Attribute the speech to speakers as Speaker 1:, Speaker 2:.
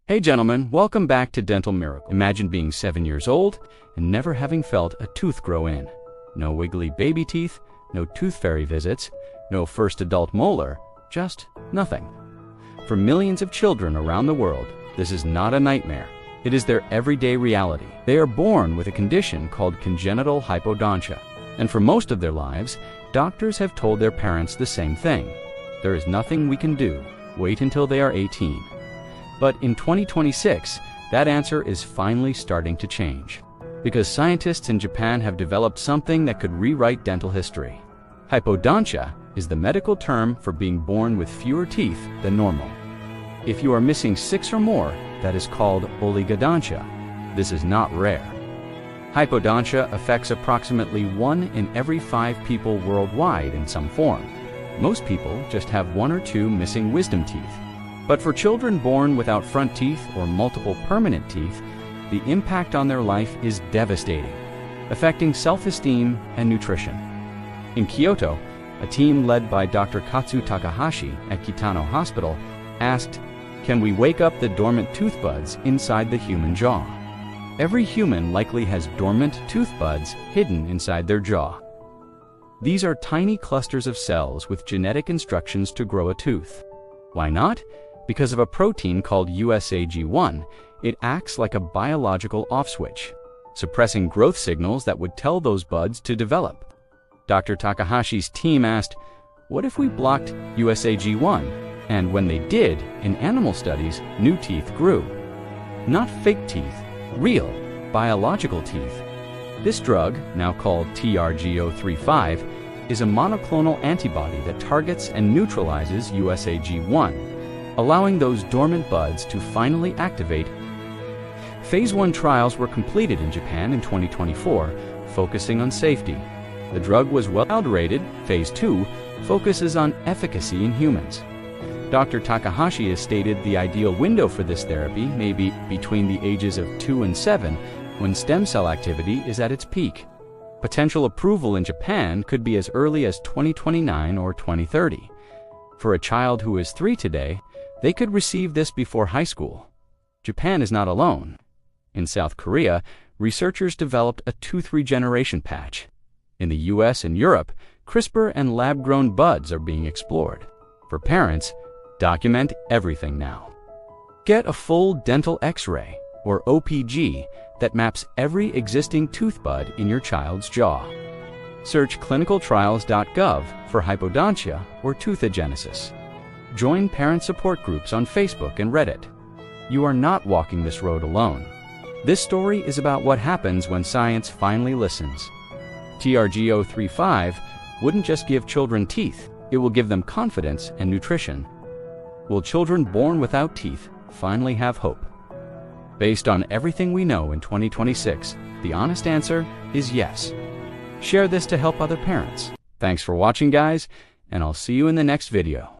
Speaker 1: Hey gentlemen, welcome back to Dental Miracle. Imagine being 7 years old and never having felt a tooth grow in. No wiggly baby teeth, no tooth fairy visits, no first adult molar, just nothing. For millions of children around the world, this is not a nightmare. It is their everyday reality. They are born with a condition called congenital hypodontia. And for most of their lives, doctors have told their parents the same thing. There is nothing we can do. Wait until they are 18. But in 2026, that answer is finally starting to change. Because scientists in Japan have developed something that could rewrite dental history. Hypodontia is the medical term for being born with fewer teeth than normal. If you are missing 6 or more, that is called Oligodontia. This is not rare. Hypodontia affects approximately 1 in every 5 people worldwide in some form. Most people just have 1 or 2 missing wisdom teeth. But for children born without front teeth or multiple permanent teeth, the impact on their life is devastating, affecting self-esteem and nutrition. In Kyoto, a team led by Dr. Katsu Takahashi at Kitano Hospital asked, "Can we wake up the dormant tooth buds inside the human jaw?" Every human likely has dormant tooth buds hidden inside their jaw. These are tiny clusters of cells with genetic instructions to grow a tooth. Why not? Because of a protein called USAG1, it acts like a biological off switch, suppressing growth signals that would tell those buds to develop. Dr. Takahashi's team asked, what if we blocked USAG1? And when they did, in animal studies, new teeth grew. Not fake teeth, real, biological teeth. This drug, now called TRGO35, is a monoclonal antibody that targets and neutralizes USAG1, allowing those dormant buds to finally activate. Phase 1 trials were completed in Japan in 2024, focusing on safety. The drug was well tolerated. Phase 2 focuses on efficacy in humans. Dr. Takahashi has stated the ideal window for this therapy may be between the ages of 2 and 7, when stem cell activity is at its peak. Potential approval in Japan could be as early as 2029 or 2030. For a child who is 3 today, they could receive this before high school. Japan is not alone. In South Korea, researchers developed a tooth regeneration patch. In the US and Europe, CRISPR and lab-grown buds are being explored. For parents, document everything now. Get a full dental X-ray, or OPG, that maps every existing tooth bud in your child's jaw. Search clinicaltrials.gov for hypodontia or toothagenesis. Join parent support groups on Facebook and Reddit. You are not walking this road alone. This story is about what happens when science finally listens. TRGO35 wouldn't just give children teeth, it will give them confidence and nutrition. Will children born without teeth finally have hope? Based on everything we know in 2026, the honest answer is yes. Share this to help other parents. Thanks for watching, guys, and I'll see you in the next video.